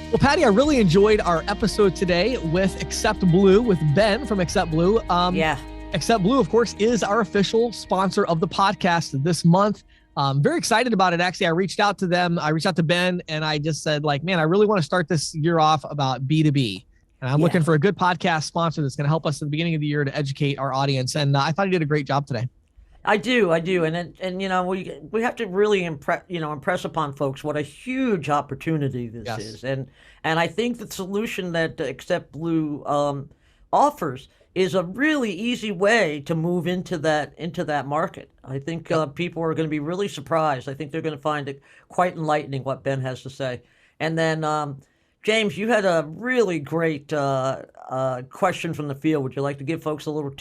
Well, Patty, I really enjoyed our episode today with Accept Blue with Ben from Accept Blue. Accept Blue, of course, is our official sponsor of the podcast this month. Very excited about it. Actually, I reached out to them. I reached out to Ben and I just said, like, man, I really want to start this year off about B2B. And I'm looking for a good podcast sponsor that's going to help us at the beginning of the year to educate our audience. And I thought he did a great job today. I do, and you know, we have to really impress upon folks what a huge opportunity this is, and I think the solution that Accept Blue offers is a really easy way to move into that market. I think people are going to be really surprised. I think they're going to find it quite enlightening what Ben has to say. And then James, you had a really great question from the field. Would you like to give folks a little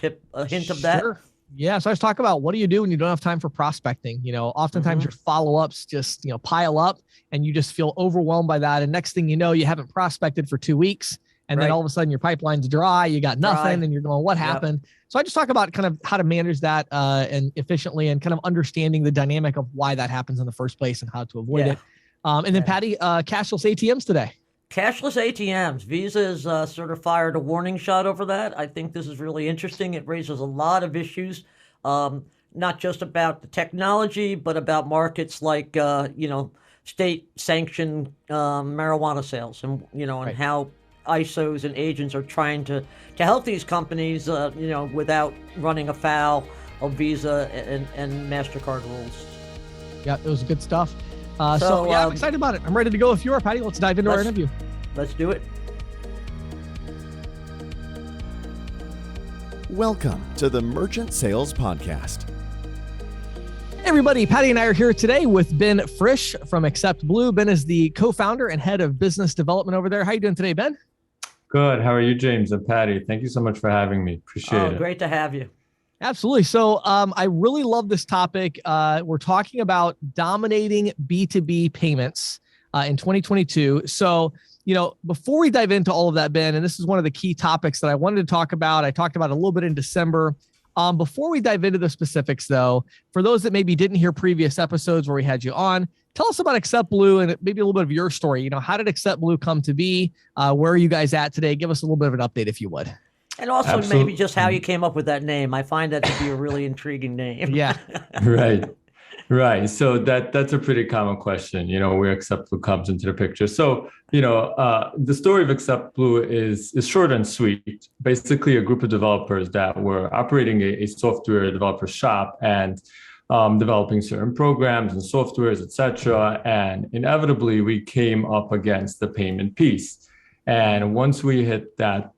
hint of that? Sure. Yeah. So I was talking about what do you do when you don't have time for prospecting? You know, oftentimes your follow-ups just, pile up and you just feel overwhelmed by that. And next thing you know, you haven't prospected for 2 weeks. And then all of a sudden your pipeline's dry, you got nothing and you're going, what happened? So I just talk about kind of how to manage that and efficiently and kind of understanding the dynamic of why that happens in the first place and how to avoid it. And then Patty, cashless ATMs today. Cashless ATMs. Visa has sort of fired a warning shot over that. I think this is really interesting. It raises a lot of issues, not just about the technology, but about markets like, state-sanctioned marijuana sales and, and how ISOs and agents are trying to help these companies, without running afoul of Visa and MasterCard rules. Yeah, it was good stuff. I'm excited about it. I'm ready to go. If you are, Patty, let's dive into our interview. Let's do it. Welcome to the Merchant Sales Podcast. Hey everybody, Patty and I are here today with Ben Frisch from Accept Blue. Ben is the co-founder and head of business development over there. How are you doing today, Ben? Good. How are you, James and Patty? Thank you so much for having me. Appreciate it. Great to have you. Absolutely. So I really love this topic. We're talking about dominating B2B payments in 2022. So, before we dive into all of that, Ben, and this is one of the key topics that I wanted to talk about. I talked about it a little bit in December. Before we dive into the specifics, though, for those that maybe didn't hear previous episodes where we had you on, tell us about Accept Blue and maybe a little bit of your story. How did Accept Blue come to be? Where are you guys at today? Give us a little bit of an update if you would. And also maybe just how you came up with that name. I find that to be a really intriguing name. Yeah. Right. So that's a pretty common question, where Accept Blue comes into the picture. So, the story of Accept Blue is short and sweet. Basically, a group of developers that were operating a software developer shop and developing certain programs and softwares, et cetera. And inevitably, we came up against the payment piece. And once we hit that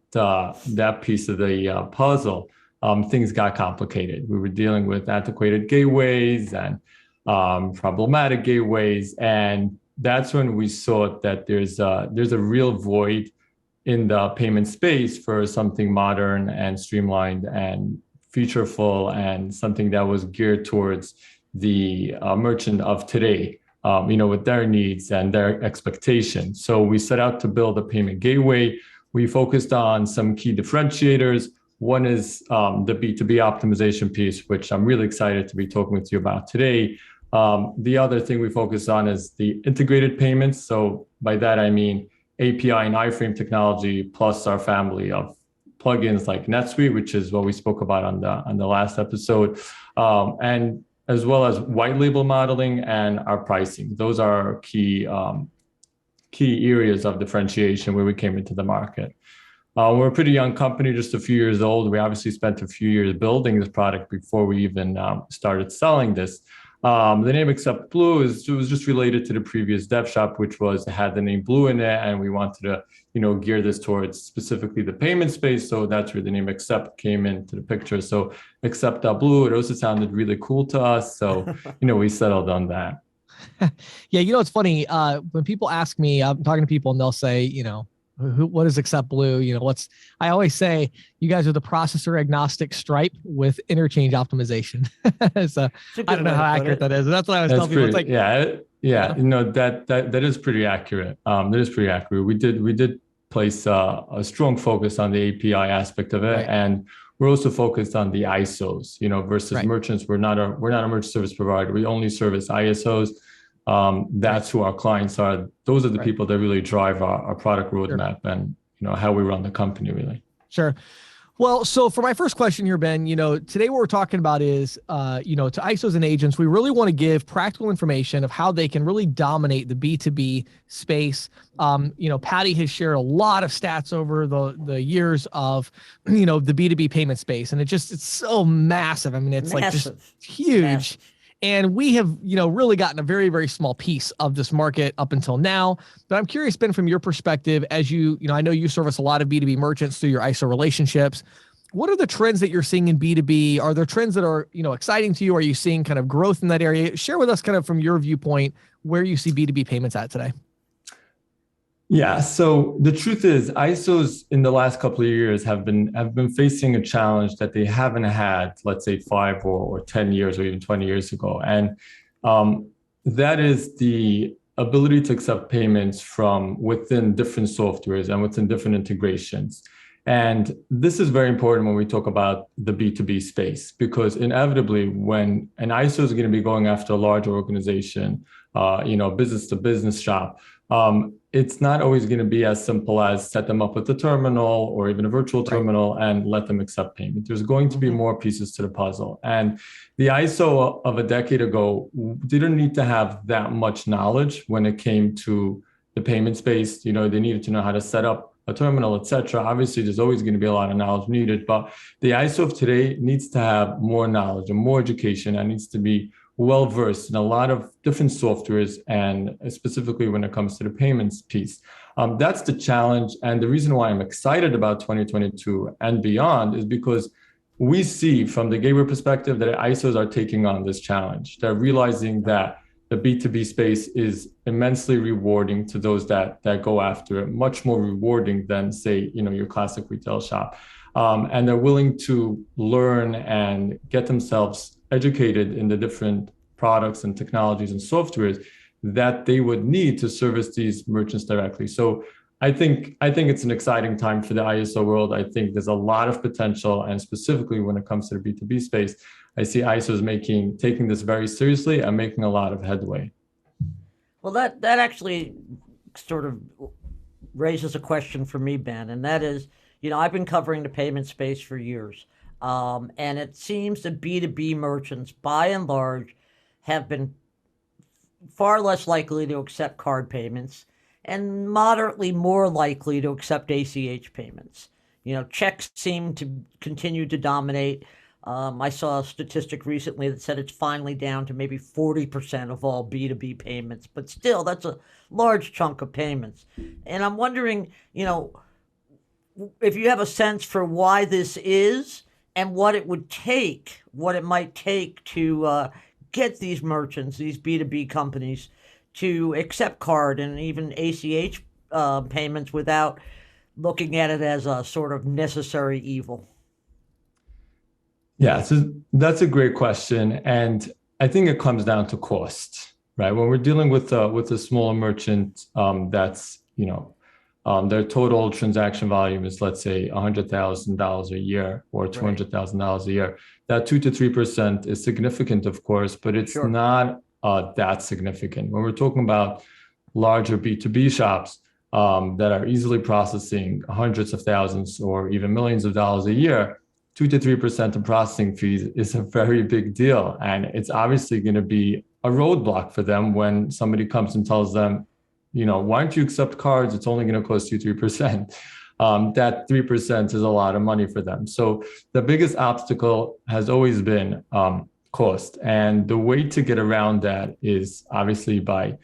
piece of the puzzle, things got complicated. We were dealing with antiquated gateways and problematic gateways, and that's when we saw that there's a real void in the payment space for something modern and streamlined and featureful and something that was geared towards the merchant of today, with their needs and their expectations. So we set out to build a payment gateway. We focused on some key differentiators. One is the B2B optimization piece, which I'm really excited to be talking with you about today. The other thing we focus on is the integrated payments. So by that, I mean API and iframe technology, plus our family of plugins like NetSuite, which is what we spoke about on the last episode, and as well as white label modeling and our pricing. Those are our key areas of differentiation where we came into the market. We're a pretty young company, just a few years old. We obviously spent a few years building this product before we even started selling this. The name Accept Blue was just related to the previous dev shop, which had the name Blue in it, and we wanted to gear this towards specifically the payment space. So that's where the name Accept came into the picture. So Accept Blue, it also sounded really cool to us. So we settled on that. Yeah, it's funny. When people ask me, I'm talking to people and they'll say, what is Accept Blue? I always say you guys are the processor agnostic Stripe with interchange optimization. So I don't know how accurate that is. That's what I was telling people. It's like, that is pretty accurate. That is pretty accurate. We did place a strong focus on the API aspect of it. Right. And we're also focused on the ISOs, versus merchants. We're not a merchant service provider. We only service ISOs. That's who our clients are. Those are the people that really drive our product roadmap and how we run the company, really. Sure. Well, so for my first question here, Ben, today what we're talking about is, to ISOs and agents, we really want to give practical information of how they can really dominate the B2B space. Patty has shared a lot of stats over the years of, the B2B payment space, and it's so massive. I mean, it's massive. Like just huge. Massive. And we have, really gotten a very, very small piece of this market up until now. But I'm curious, Ben, from your perspective, as I know you service a lot of B2B merchants through your ISO relationships. What are the trends that you're seeing in B2B? Are there trends that are, exciting to you? Are you seeing kind of growth in that area? Share with us kind of from your viewpoint where you see B2B payments at today. Yeah. So the truth is, ISOs in the last couple of years have been facing a challenge that they haven't had, let's say 5 or 10 years or even 20 years ago. And that is the ability to accept payments from within different softwares and within different integrations. And this is very important when we talk about the B2B space, because inevitably when an ISO is going to be going after a large organization, business to business shop, it's not always going to be as simple as set them up with a terminal or even a virtual terminal and let them accept payment. There's going to be more pieces to the puzzle. And the ISO of a decade ago didn't need to have that much knowledge when it came to the payment space. They needed to know how to set up a terminal, et cetera. Obviously, there's always going to be a lot of knowledge needed, but the ISO of today needs to have more knowledge and more education, and needs to be well-versed in a lot of different softwares, and specifically when it comes to the payments piece. That's the challenge. And the reason why I'm excited about 2022 and beyond is because we see from the gateway perspective that ISOs are taking on this challenge. They're realizing that the B2B space is immensely rewarding to those that go after it, much more rewarding than, say, your classic retail shop. And they're willing to learn and get themselves educated in the different products and technologies and softwares that they would need to service these merchants directly. So I think it's an exciting time for the ISO world. I think there's a lot of potential, and specifically when it comes to the B2B space, I see ISOs taking this very seriously and making a lot of headway. Well, that actually sort of raises a question for me, Ben, and that is, I've been covering the payment space for years. And it seems that B2B merchants, by and large, have been far less likely to accept card payments and moderately more likely to accept ACH payments. Checks seem to continue to dominate. I saw a statistic recently that said it's finally down to maybe 40% of all B2B payments, but still, that's a large chunk of payments. And I'm wondering, if you have a sense for why this is, and what it might take to get these merchants, these B2B companies, to accept card and even ACH payments without looking at it as a sort of necessary evil. Yeah, so that's a great question. And I think it comes down to cost, right? When we're dealing with a small merchant that's, their total transaction volume is, let's say, $100,000 a year or $200,000 a year. That 2 to 3% is significant, of course, but it's not that significant. When we're talking about larger B2B shops that are easily processing hundreds of thousands or even millions of dollars a year, 2 to 3% of processing fees is a very big deal. And it's obviously going to be a roadblock for them when somebody comes and tells them, why don't you accept cards? It's only going to cost you 3%. That 3% is a lot of money for them. So the biggest obstacle has always been cost. And the way to get around that is obviously by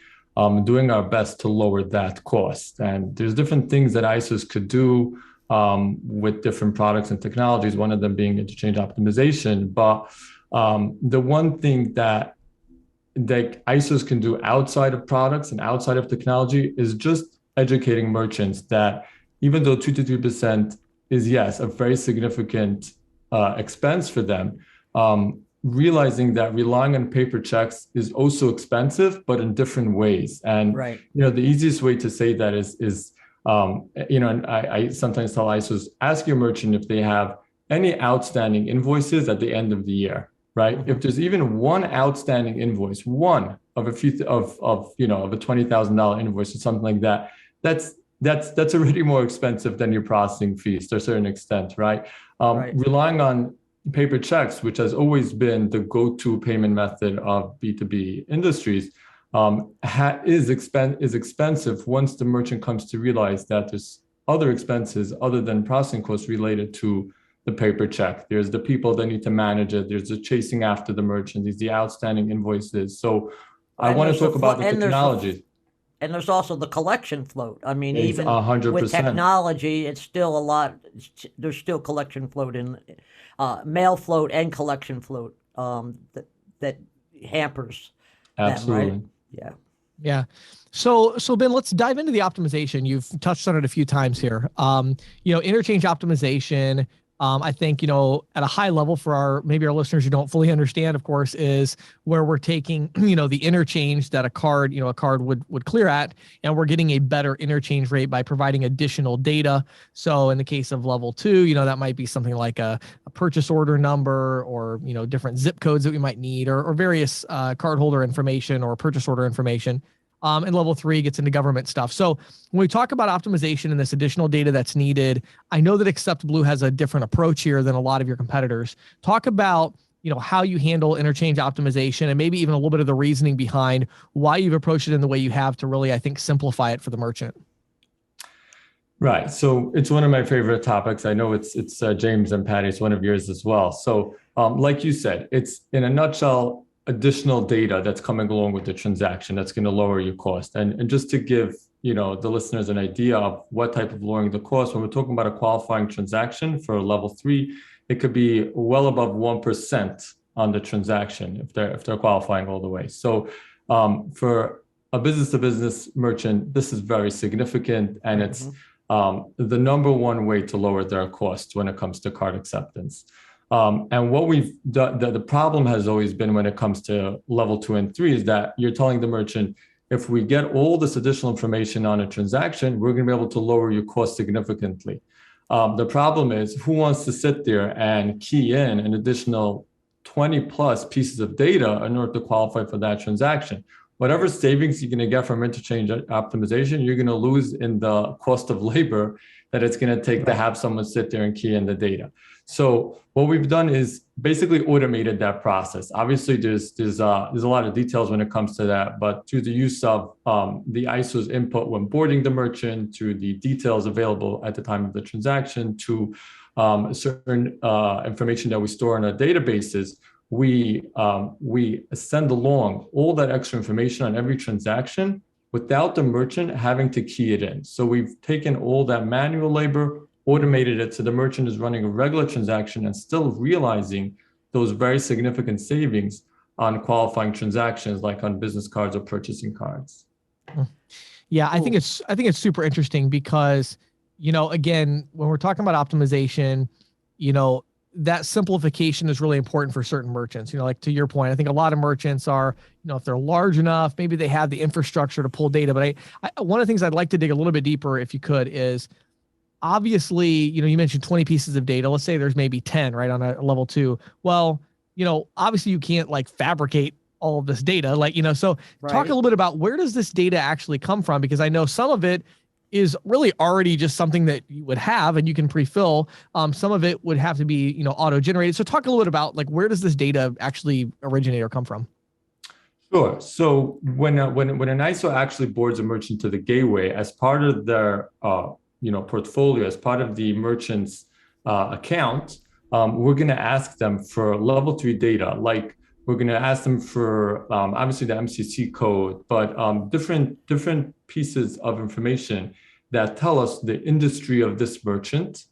doing our best to lower that cost. And there's different things that ISOs could do with different products and technologies, one of them being interchange optimization. But the one thing that ISOs can do outside of products and outside of technology is just educating merchants that even though 2 to 3% is, yes, a very significant expense for them, realizing that relying on paper checks is also expensive, but in different ways. And the easiest way to say that is and I sometimes tell ISOs, ask your merchant if they have any outstanding invoices at the end of the year. right? If there's even one outstanding invoice, one of a few of a $20,000 invoice or something like that, that's already more expensive than your processing fees to a certain extent, right? Relying on paper checks, which has always been the go-to payment method of B2B industries, is expensive once the merchant comes to realize that there's other expenses other than processing costs related to the paper check. There's the people that need to manage it. There's the chasing after the merchant. There's the outstanding invoices. So I want to talk about the technology. And there's also the collection float. I mean, It's even 100%. with technology, it's still a lot. There's still collection float in mail float and collection float that hampers Absolutely. them, right? Yeah. So Ben, let's dive into the optimization. You've touched on it a few times here. Interchange optimization. I think, at a high level for maybe our listeners who don't fully understand, of course, is where we're taking, the interchange that a card would clear at, and we're getting a better interchange rate by providing additional data. So in the case of level 2, that might be something like a purchase order number or, different zip codes that we might need or various cardholder information or purchase order information. And level 3 gets into government stuff. So when we talk about optimization and this additional data that's needed, I know that AcceptBlue has a different approach here than a lot of your competitors. Talk about, how you handle interchange optimization and maybe even a little bit of the reasoning behind why you've approached it in the way you have to really, I think, simplify it for the merchant. Right. So it's one of my favorite topics. I know it's James and Patty, it's one of yours as well. So like you said, it's in a nutshell, additional data that's coming along with the transaction that's going to lower your cost. And just to give the listeners an idea of what type of lowering the cost, when we're talking about a qualifying transaction for level 3, it could be well above 1% on the transaction if they're qualifying all the way. So for a business-to-business merchant, this is very significant, and it's the number one way to lower their costs when it comes to card acceptance. And what we've done, the problem has always been when it comes to level 2 and 3 is that you're telling the merchant, if we get all this additional information on a transaction, we're going to be able to lower your cost significantly. The problem is, who wants to sit there and key in an additional 20 plus pieces of data in order to qualify for that transaction? Whatever savings you're going to get from interchange optimization, you're going to lose in the cost of labor that it's going to take to have someone sit there and key in the data. So what we've done is basically automated that process. Obviously, there's a lot of details when it comes to that, but through the use of the ISO's input when boarding the merchant, to the details available at the time of the transaction, to certain information that we store in our databases, we send along all that extra information on every transaction without the merchant having to key it in. So we've taken all that manual labor, automated it, so the merchant is running a regular transaction and still realizing those very significant savings on qualifying transactions, like on business cards or purchasing cards. Yeah, cool. I think it's super interesting because, again, when we're talking about optimization, that simplification is really important for certain merchants. Like to your point, I think a lot of merchants are, if they're large enough, maybe they have the infrastructure to pull data. But one of the things I'd like to dig a little bit deeper, if you could, is obviously, you mentioned 20 pieces of data. Let's say there's maybe 10, right, on a level 2. Well, obviously you can't fabricate all of this data, so right. Talk a little bit about where does this data actually come from? Because I know some of it is really already just something that you would have and you can pre-fill. Some of it would have to be, auto-generated. So talk a little bit about where does this data actually originate or come from? Sure. So when an ISO actually boards a merchant to the gateway as part of their portfolio, as part of the merchant's account, we're going to ask them for level 3 data. Like we're going to ask them for obviously the MCC code, but different pieces of information that tell us the industry of this merchant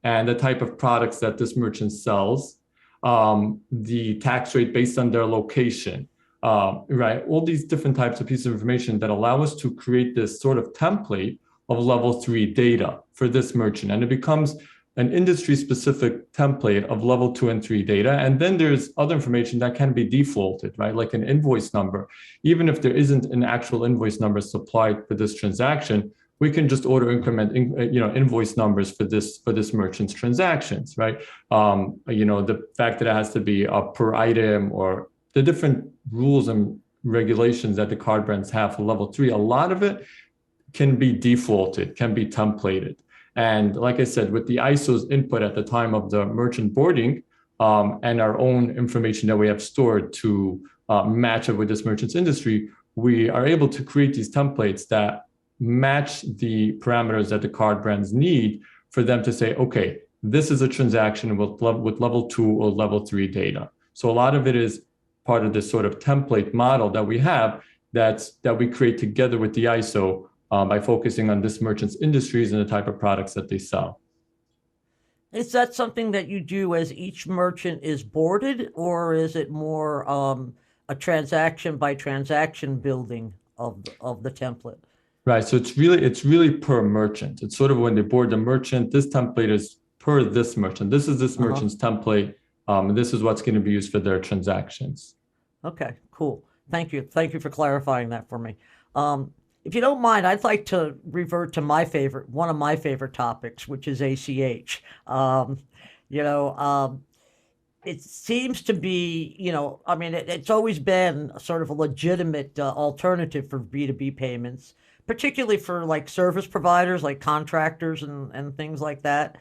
and the type of products that this merchant sells, the tax rate based on their location, right? All these different types of pieces of information that allow us to create this sort of template of level 3 data for this merchant. And it becomes an industry-specific template of level 2 and 3 data. And then there's other information that can be defaulted, right? Like an invoice number. Even if there isn't an actual invoice number supplied for this transaction, we can just auto increment, invoice numbers for this merchant's transactions, right? The fact that it has to be a per item, or the different rules and regulations that the card brands have for level 3, a lot of it can be defaulted, can be templated. And like I said, with the ISO's input at the time of the merchant boarding, and our own information that we have stored to match it with this merchant's industry, we are able to create these templates that match the parameters that the card brands need for them to say, okay, this is a transaction with level 2 or level 3 data. So a lot of it is part of this sort of template model that we have that we create together with the ISO by focusing on this merchant's industries and the type of products that they sell. Is that something that you do as each merchant is boarded, or is it more a transaction by transaction building of the template? Right. So it's really per merchant. It's sort of when they board the merchant, this template is per this merchant. This is this merchant's template. This is what's going to be used for their transactions. Okay, cool. Thank you. Thank you for clarifying that for me. If you don't mind, I'd like to revert to one of my favorite topics, which is ACH. It seems to be, it's always been sort of a legitimate alternative for B2B payments, particularly for like service providers, like contractors and things like that.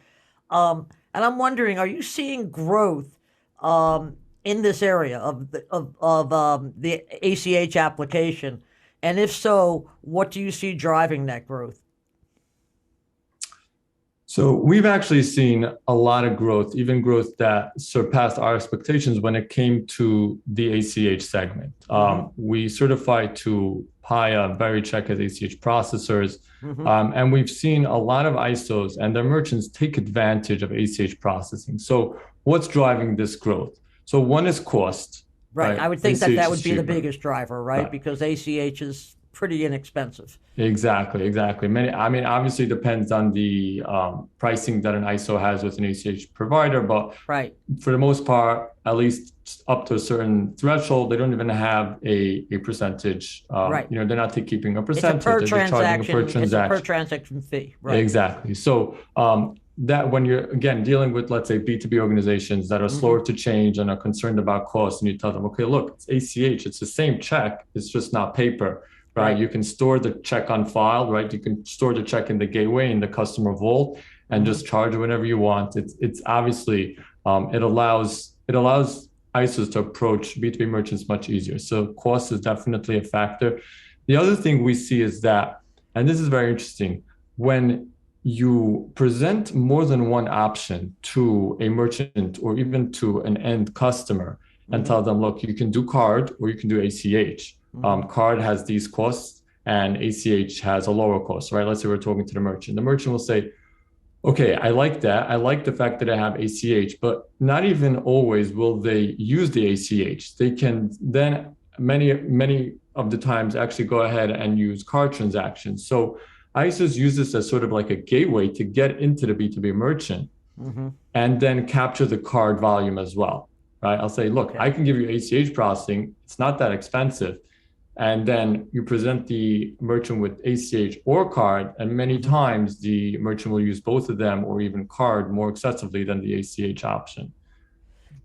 And I'm wondering, are you seeing growth in this area of the ACH application? And if so, what do you see driving that growth? So we've actually seen a lot of growth, even growth that surpassed our expectations when it came to the ACH segment. We certify to Paya, VeriCheck as ACH processors, and we've seen a lot of ISOs and their merchants take advantage of ACH processing. So what's driving this growth? So one is cost. Right. I would think that would be the biggest driver, right? Because ACH is pretty inexpensive. Exactly. Obviously it depends on the pricing that an ISO has with an ACH provider, but for the most part, at least up to a certain threshold, they don't even have a percentage. They're not keeping a percentage. It's a per transaction fee. Right. Exactly. So that when you're, again, dealing with, let's say, B2B organizations that are slower to change and are concerned about costs, and you tell them, okay, look, it's ACH, it's the same check, it's just not paper, right? You can store the check on file, right? You can store the check in the gateway, in the customer vault, and just charge whenever you want. It's obviously, it allows ISOs to approach B2B merchants much easier. So cost is definitely a factor. The other thing we see is that, and this is very interesting, when you present more than one option to a merchant or even to an end customer and tell them, look, you can do card or you can do ACH. Card has these costs and ACH has a lower cost, right? Let's say we're talking to the merchant. The merchant will say, okay, I like that. I like the fact that I have ACH, but not even always will they use the ACH. They can then many of the times actually go ahead and use card transactions. So ISOs use this as sort of like a gateway to get into the B2B merchant and then capture the card volume as well, right? I'll say, look, I can give you ACH processing. It's not that expensive. And then you present the merchant with ACH or card, and many times the merchant will use both of them or even card more excessively than the ACH option.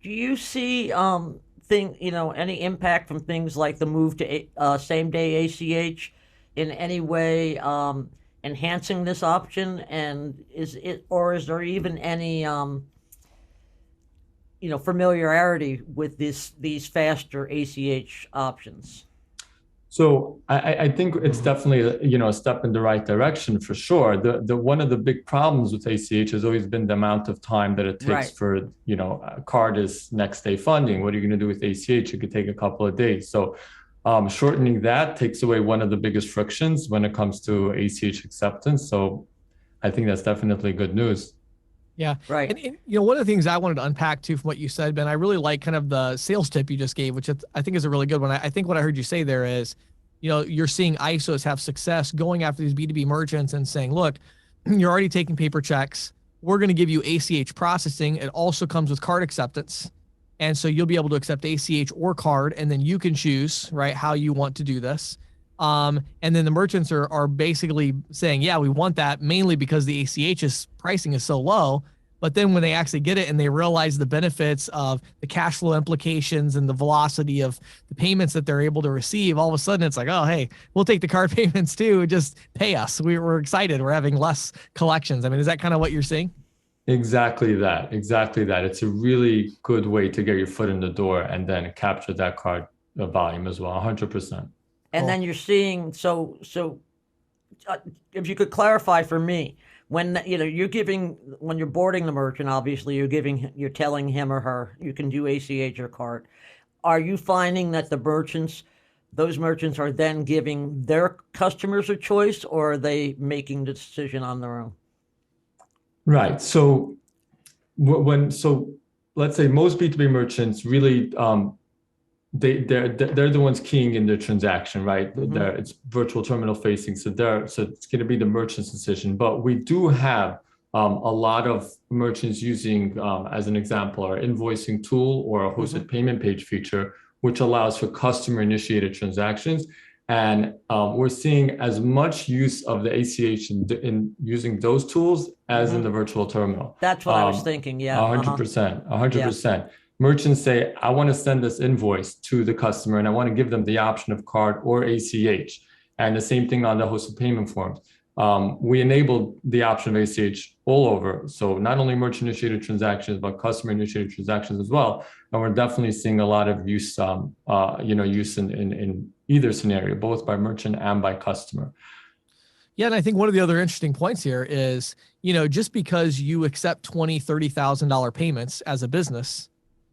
Do you see any impact from things like the move to same-day ACH in any way enhancing this option? And is there even any familiarity with these faster ACH options? So I think it's definitely a step in the right direction for sure. The one of the big problems with ACH has always been the amount of time that it takes for a card is next day funding. What are you going to do with ACH? It could take a couple of days. So shortening that takes away one of the biggest frictions when it comes to ACH acceptance. So I think that's definitely good news. Yeah. Right. And one of the things I wanted to unpack too from what you said, Ben, I really like kind of the sales tip you just gave, which I think is a really good one. I think what I heard you say there is, you're seeing ISOs have success going after these B2B merchants and saying, look, you're already taking paper checks. We're going to give you ACH processing. It also comes with card acceptance. And so you'll be able to accept ACH or card, and then you can choose, right, how you want to do this. And then the merchants are basically saying, yeah, we want that mainly because the ACH's pricing is so low. But then when they actually get it and they realize the benefits of the cash flow implications and the velocity of the payments that they're able to receive, all of a sudden it's like, oh, hey, we'll take the card payments too. Just pay us. We're excited. We're having less collections. I mean, is that kind of what you're seeing? Exactly that. Exactly that. It's a really good way to get your foot in the door and then capture that card volume as well. 100%. And then you're seeing, so if you could clarify for me, when when you're boarding the merchant, obviously you're telling him or her you can do ACH or card. Are you finding that those merchants are then giving their customers a choice, or are they making the decision on their own? Right. So let's say most B2B merchants really they're the ones keying in their transaction, right? It's virtual terminal facing, so it's going to be the merchant's decision. But we do have a lot of merchants using, as an example, our invoicing tool or a hosted payment page feature, which allows for customer initiated transactions. And we're seeing as much use of the ACH in using those tools as in the virtual terminal. That's what I was thinking. Yeah, 100%, 100%. Merchants say, I want to send this invoice to the customer and I want to give them the option of card or ACH. And the same thing on the hosted payment forms. We enabled the option of ACH all over. So not only merchant initiated transactions, but customer initiated transactions as well. And we're definitely seeing a lot of use, use in either scenario, both by merchant and by customer. Yeah. And I think one of the other interesting points here is, just because you accept $20,000, $30,000 payments as a business,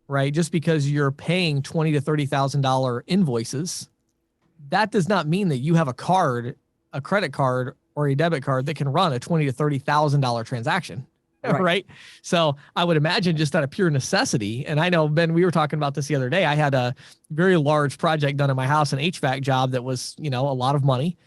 right? Just because you're paying $20,000 to $30,000 invoices, that does not mean that you have a credit card or a debit card that can run a $20,000 to $30,000 transaction, right? So I would imagine just out of pure necessity, and I know, Ben, we were talking about this the other day. I had a very large project done in my house, an HVAC job that was, a lot of money,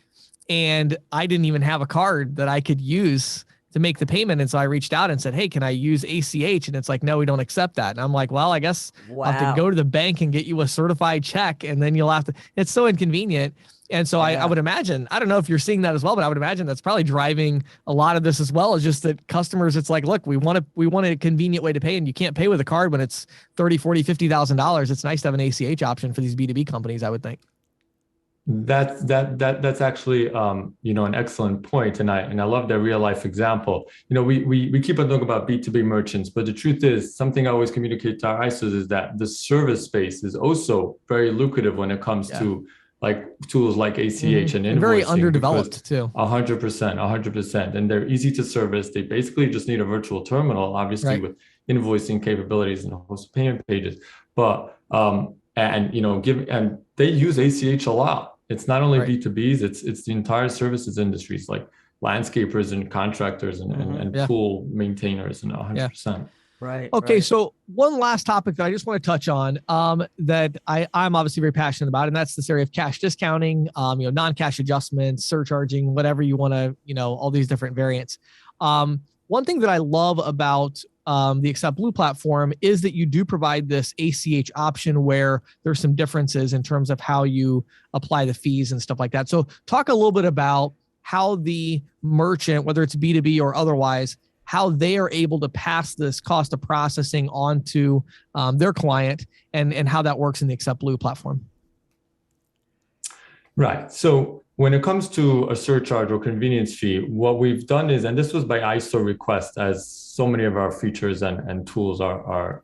and I didn't even have a card that I could use to make the payment. And so I reached out and said, hey, can I use ACH? And it's like, no, we don't accept that. And I'm like, well, I guess I'll have to go to the bank and get you a certified check. And then you'll have to, it's so inconvenient. And so I would imagine, I don't know if you're seeing that as well, but I would imagine that's probably driving a lot of this as well, is just that customers, it's like, look, we want a convenient way to pay, and you can't pay with a card when it's $30,000, $40,000, $50,000. It's nice to have an ACH option for these B2B companies, I would think. That's actually an excellent point, and I love that real life example. We keep on talking about B2B merchants, but the truth is, something I always communicate to our ISOs is that the service space is also very lucrative when it comes to like tools like ACH and invoicing. Very underdeveloped too. 100%, and they're easy to service. They basically just need a virtual terminal, obviously with invoicing capabilities and host payment pages, but and they use ACH a lot. It's not only B2Bs, it's the entire services industries, like landscapers and contractors and pool maintainers, and 100%. Right. Okay. So one last topic that I just want to touch on, that I'm obviously very passionate about, and that's this area of cash discounting, non-cash adjustments, surcharging, whatever you want to, all these different variants. One thing that I love about the Accept Blue platform is that you do provide this ACH option where there's some differences in terms of how you apply the fees and stuff like that. So talk a little bit about how the merchant, whether it's B2B or otherwise, how they are able to pass this cost of processing on to their client, and how that works in the Accept Blue platform. Right. So when it comes to a surcharge or convenience fee, what we've done is, and this was by ISO request, as so many of our features and tools are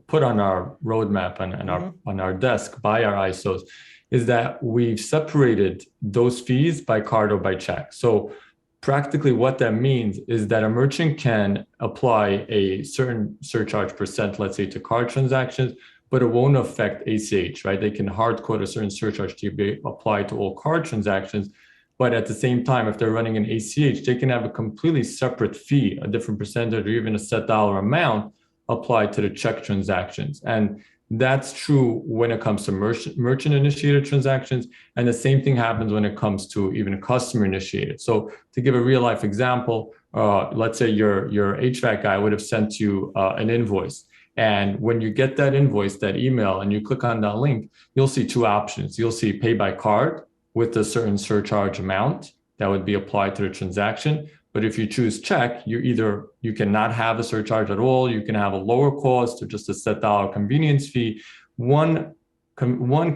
put on our roadmap and on our desk by our ISOs, is that we've separated those fees by card or by check. So practically what that means is that a merchant can apply a certain surcharge percent, let's say, to card transactions, but it won't affect ACH, right? They can hard code a certain surcharge to be applied to all card transactions. But at the same time, if they're running an ACH, they can have a completely separate fee, a different percentage, or even a set dollar amount applied to the check transactions. And that's true when it comes to merchant initiated transactions. And the same thing happens when it comes to even customer initiated. So to give a real life example, let's say your HVAC guy would have sent you an invoice. And when you get that invoice, that email, and you click on that link, you'll see two options. You'll see pay by card, with a certain surcharge amount that would be applied to the transaction. But if you choose check, you cannot have a surcharge at all. You can have a lower cost or just a set dollar convenience fee. One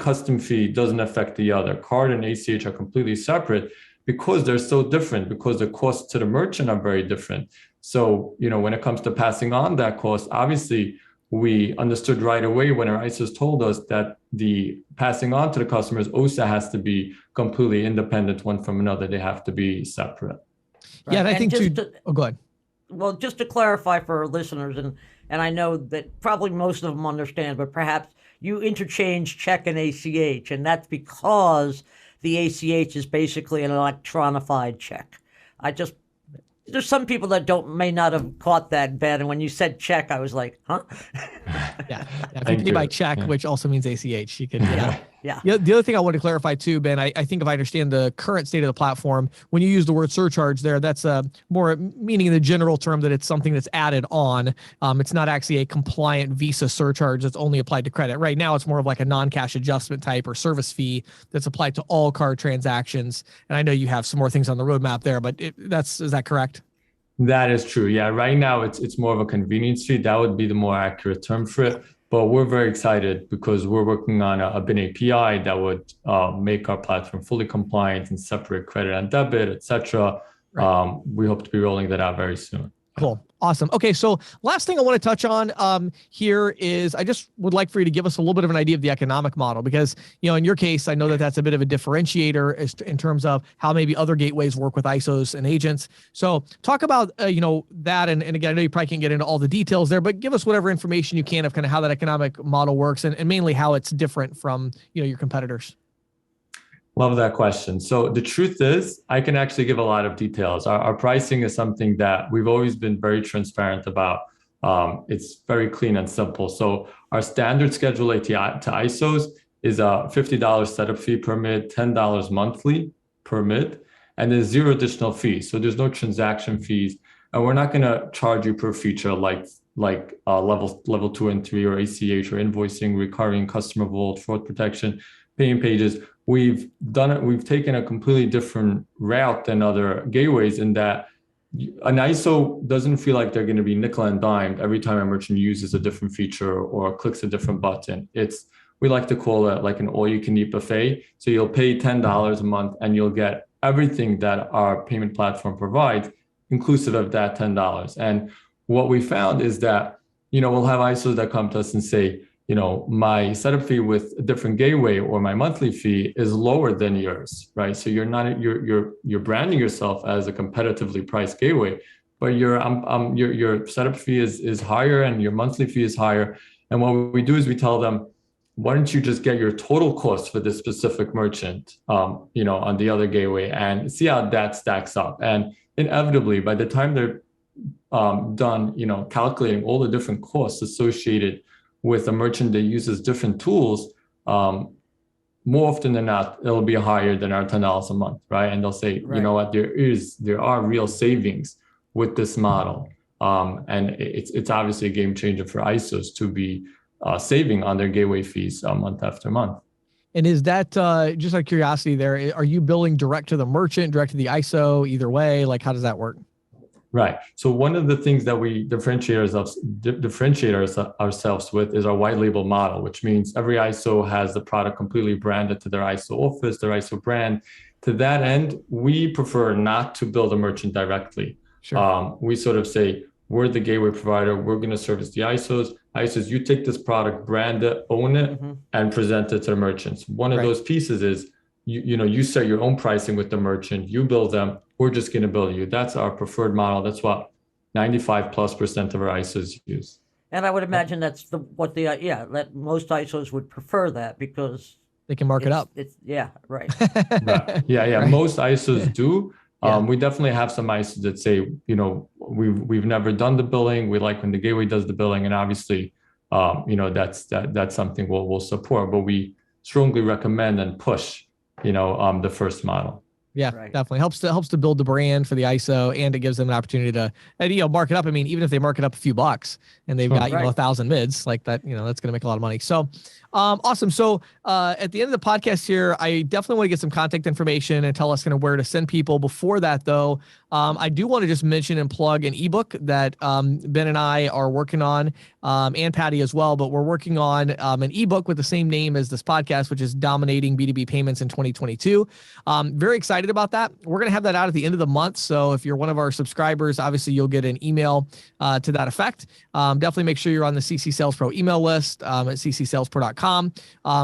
custom fee doesn't affect the other. Card and ACH are completely separate because they're so different, because the costs to the merchant are very different. So, when it comes to passing on that cost, obviously we understood right away when our ISOs told us that the passing on to the customers also has to be completely independent one from another. They have to be separate. Right. Yeah, and I think go ahead. Well, just to clarify for our listeners, and I know that probably most of them understand, but perhaps you interchange check and ACH, and that's because the ACH is basically an electronified check. There's some people that may not have caught that, Ben, and when you said check, I was like, huh? Yeah. If you pay by check, which also means ACH, you can. Yeah. The other thing I want to clarify too, Ben, I think if I understand the current state of the platform, when you use the word surcharge there, that's more meaning in the general term that it's something that's added on. It's not actually a compliant Visa surcharge that's only applied to credit. Right now, it's more of like a non-cash adjustment type or service fee that's applied to all card transactions. And I know you have some more things on the roadmap there, but is that correct? That is true. Yeah, right now it's more of a convenience fee. That would be the more accurate term for it. But we're very excited because we're working on a BIN API that would make our platform fully compliant and separate credit and debit, et cetera. Right. We hope to be rolling that out very soon. Cool. Awesome. Okay. So last thing I want to touch on here is I just would like for you to give us a little bit of an idea of the economic model, because, in your case, I know that that's a bit of a differentiator in terms of how maybe other gateways work with ISOs and agents. So talk about, that. And again, I know you probably can't get into all the details there, but give us whatever information you can of kind of how that economic model works and mainly how it's different from, your competitors. Love that question. So the truth is, I can actually give a lot of details. Our pricing is something that we've always been very transparent about. It's very clean and simple. So our standard schedule ATI to ISOs is a $50 setup fee per MID, $10 monthly per MID, and there's zero additional fees. So there's no transaction fees, and we're not going to charge you per feature like level 2 and 3 or ACH or invoicing, recurring customer vault, fraud protection, paying pages. We've taken a completely different route than other gateways in that an ISO doesn't feel like they're going to be nickel and dimed every time a merchant uses a different feature or clicks a different button. We like to call it like an all-you-can-eat buffet. So you'll pay $10 a month and you'll get everything that our payment platform provides, inclusive of that $10. And what we found is that, we'll have ISOs that come to us and say, my setup fee with a different gateway or my monthly fee is lower than yours, right? So you're branding yourself as a competitively priced gateway, but your setup fee is higher and your monthly fee is higher. And what we do is we tell them, why don't you just get your total cost for this specific merchant, on the other gateway and see how that stacks up. And inevitably, by the time they're done, calculating all the different costs associated with a merchant that uses different tools, more often than not, it'll be higher than our $10 a month, right? And they'll say, right, you know what, there are real savings with this model. And it's obviously a game changer for ISOs to be saving on their gateway fees month after month. And is that, just out of curiosity there, are you billing direct to the merchant, direct to the ISO, either way? Like, how does that work? Right. So one of the things that we differentiate ourselves with is our white label model, which means every ISO has the product completely branded to their ISO office, their ISO brand. To that end, we prefer not to bill the merchant directly. Sure. We sort of say, we're the gateway provider. We're going to service the ISOs. ISOs, you take this product, brand it, own it, and present it to the merchants. One of those pieces is, you set your own pricing with the merchant, you bill them, we're just going to bill you. That's our preferred model. That's what 95+% of our ISOs use. And I would imagine that most ISOs would prefer that because they can mark it up. Right. Right. Yeah. Right. Most ISOs do. We definitely have some ISOs that say, we've never done the billing. We like when the gateway does the billing, and obviously, that's something we'll support. But we strongly recommend and push, the first model. Yeah, definitely helps to build the brand for the ISO, and it gives them an opportunity to, and, mark it up. I mean, even if they mark it up a few bucks and they've got, 1,000 mids like that, that's going to make a lot of money. So, awesome. So, at the end of the podcast here, I definitely want to get some contact information and tell us kind of where to send people. Before that though, I do want to just mention and plug an ebook that, Ben and I are working on, and Patty as well, but we're working on, an ebook with the same name as this podcast, which is Dominating B2B Payments in 2022. Very excited about that. We're going to have that out at the end of the month. So if you're one of our subscribers, obviously you'll get an email to that effect. Definitely make sure you're on the CC Sales Pro email list at ccsalespro.com.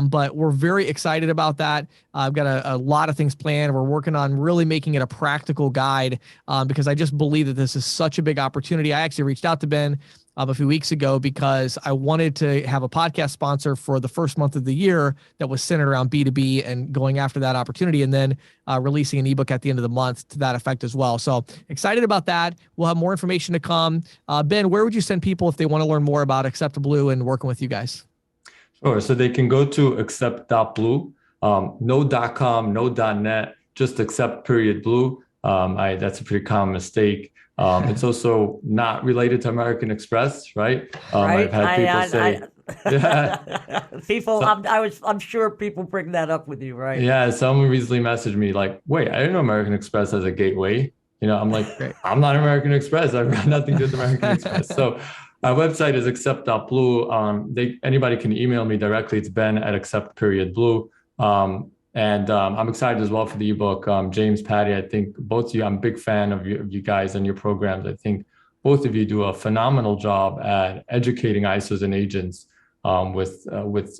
But we're very excited about that. I've got a lot of things planned. We're working on really making it a practical guide because I just believe that this is such a big opportunity. I actually reached out to Ben a few weeks ago because I wanted to have a podcast sponsor for the first month of the year that was centered around B2B and going after that opportunity, and then releasing an ebook at the end of the month to that effect as well. So excited about that. We'll have more information to come. Ben, where would you send people if they want to learn more about Accept Blue and working with you guys? Sure. So they can go to accept.blue, no .com, no .net, just accept.blue. That's a pretty common mistake. It's also not related to American Express, right? I've had people say, yeah. People, I'm sure people bring that up with you, right? Yeah, someone recently messaged me like, "Wait, I didn't know American Express has a gateway." I'm like, I'm not American Express. I've got nothing to do with American Express. So our website is accept.blue. Anybody can email me directly. It's ben@accept.blue. And I'm excited as well for the ebook. James, Patty, I think both of you, I'm a big fan of you guys and your programs. I think both of you do a phenomenal job at educating ISOs and agents with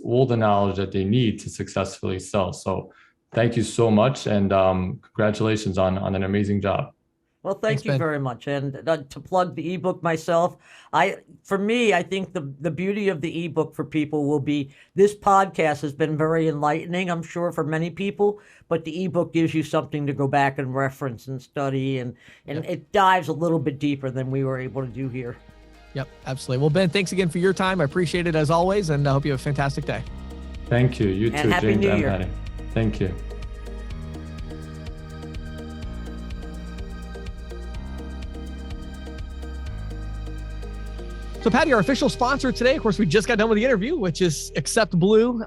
all the knowledge that they need to successfully sell. So thank you so much. And congratulations on an amazing job. Well, thanks, you very much. And to plug the ebook myself, I think the beauty of the ebook for people will be this podcast has been very enlightening, I'm sure, for many people, but the ebook gives you something to go back and reference and study, and it dives a little bit deeper than we were able to do here. Yep, absolutely. Well, Ben, thanks again for your time. I appreciate it as always, and I hope you have a fantastic day. Thank you. You too, Happy James New and Year. Patty. Thank you. So Patty, our official sponsor today, of course, we just got done with the interview, which is Accept Blue.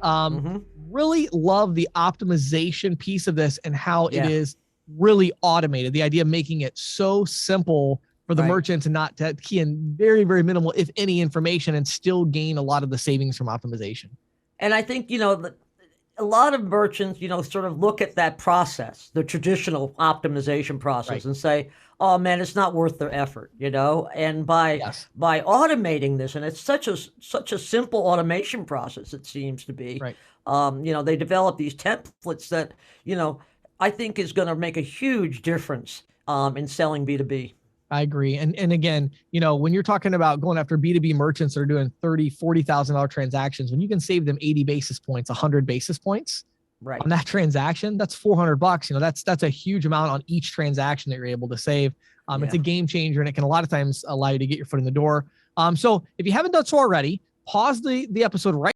Really love the optimization piece of this and how it is really automated. The idea of making it so simple for the merchant to not to key in very, very minimal, if any, information and still gain a lot of the savings from optimization. And I think, a lot of merchants, sort of look at that process, the traditional optimization process, and say, oh man, it's not worth their effort, and by automating this, and it's such a simple automation process, it seems to be, they develop these templates that, I think is going to make a huge difference in selling B2B. I agree. And again, when you're talking about going after B2B merchants that are doing $30,000, $40,000 transactions, when you can save them 80 basis points, 100 basis points on that transaction, that's $400. That's a huge amount on each transaction that you're able to save. It's a game changer, and it can a lot of times allow you to get your foot in the door. So if you haven't done so already, pause the episode right